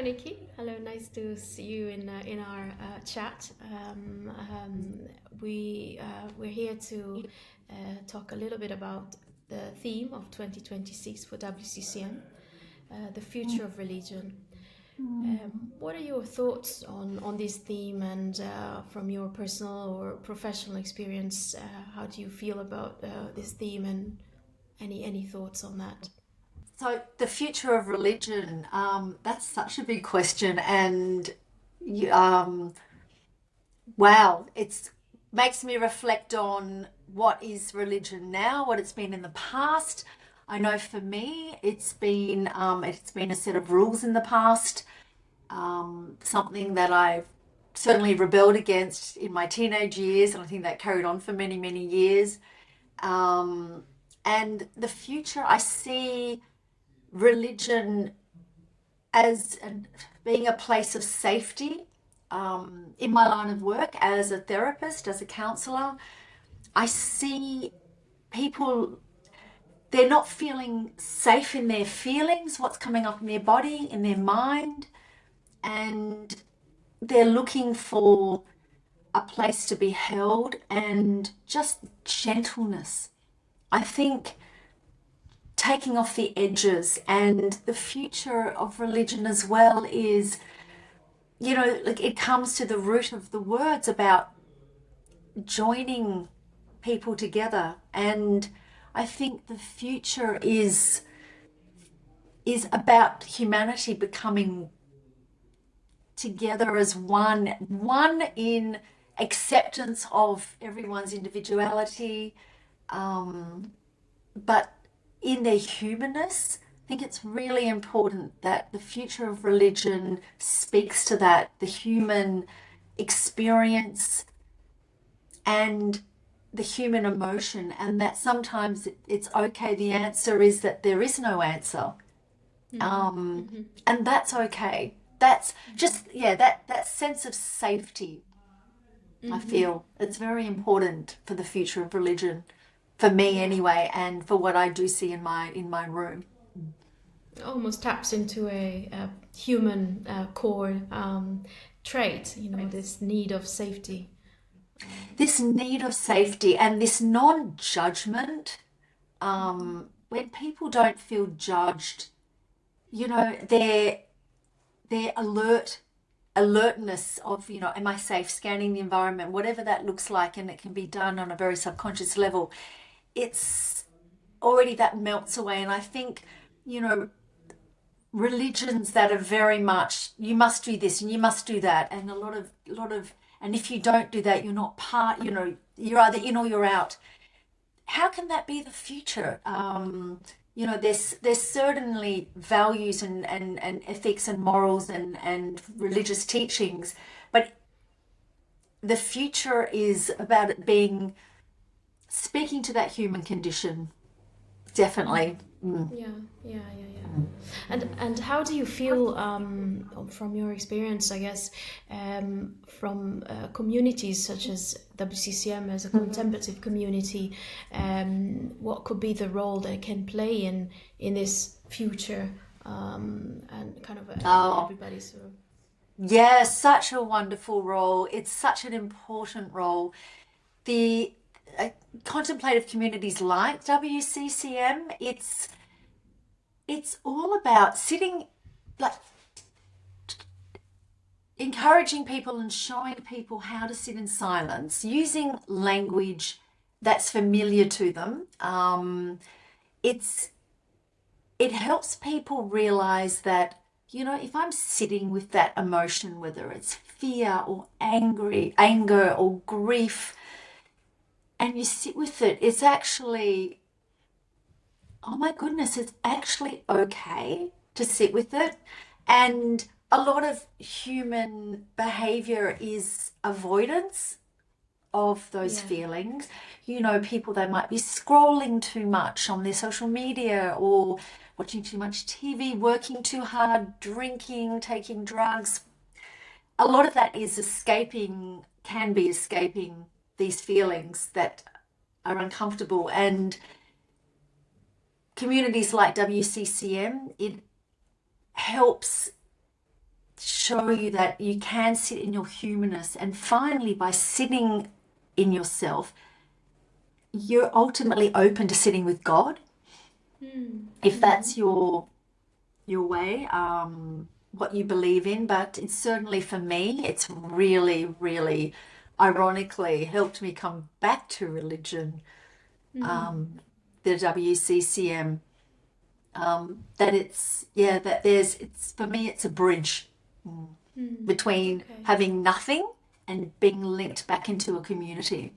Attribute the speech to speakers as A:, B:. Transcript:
A: Nikki. Hello, nice to see you in our chat. We're here to talk a little bit about the theme of 2026 for WCCM, the future of religion. What are your thoughts on this theme, and from your personal or professional experience, how do you feel about this theme, and any thoughts on that?
B: So the future of religion, that's such a big question, and you- um, wow, it's makes me reflect on what is religion now, what it's been in the past. I know for me, it's been a set of rules in the past, something that I've certainly rebelled against in my teenage years, and I think that carried on for many, many years. Um, and the future, I see religion as being a place of safety. In my line of work as a therapist, as a counselor, I see people, they're not feeling safe in their feelings, what's coming up in their body, in their mind, and they're looking for a place to be held and just gentleness. I think taking off the edges, and the future of religion as well is, like it comes to the root of the words about joining people together. And I think the future is about humanity becoming together as one in acceptance of everyone's individuality, but in their humanness. I think it's really important that the future of religion speaks to that, the human experience and the human emotion, and that sometimes it's okay. The answer is that there is no answer.
A: Mm-hmm.
B: Um,
A: Mm-hmm.
B: and that's okay. That's just, yeah, that sense of safety, I
A: Mm-hmm.
B: feel it's very important for the future of religion, for me
A: Yeah.
B: anyway, and for what I do see in my room.
A: Almost taps into a human core trait, this need of safety.
B: This need of safety and this non-judgment, when people don't feel judged, their alertness of, am I safe, scanning the environment, whatever that looks like, and it can be done on a very subconscious level. It's already that melts away. And I think, you know, religions that are very much, you must do this and you must do that, and a lot of and if you don't do that, you're not part, you're either in or you're out. How can that be the future? There's certainly values and ethics and morals and religious teachings, but the future is about it being speaking to that human condition,
A: Mm.
B: definitely. Mm.
A: Yeah, yeah, yeah, yeah. And how do you feel, from your experience, I guess, from communities such as WCCM as a contemplative community, what could be the role they can play in this future, and kind of in
B: Oh,
A: everybody's sort of.
B: yeah, such a wonderful role. It's such an important role. The uh, contemplative communities like WCCM, it's all about sitting, like encouraging people and showing people how to sit in silence using language that's familiar to them. It's it helps people realize that, if I'm sitting with that emotion, whether it's fear or anger or grief, and you sit with it, it's actually, oh my goodness, it's actually okay to sit with it. And a lot of human behavior is avoidance of those
A: Yeah.
B: feelings. People, they might be scrolling too much on their social media or watching too much TV, working too hard, drinking, taking drugs. A lot of that is escaping, can be escaping these feelings that are uncomfortable. And communities like WCCM, it helps show you that you can sit in your humanness, and finally, by sitting in yourself, you're ultimately open to sitting with God, if that's your way, what you believe in. But it's certainly, for me, it's really, really ironically helped me come back to religion, the WCCM. That it's, yeah, that there's, it's, for me, it's a bridge between
A: Okay.
B: having nothing and being linked back into a community.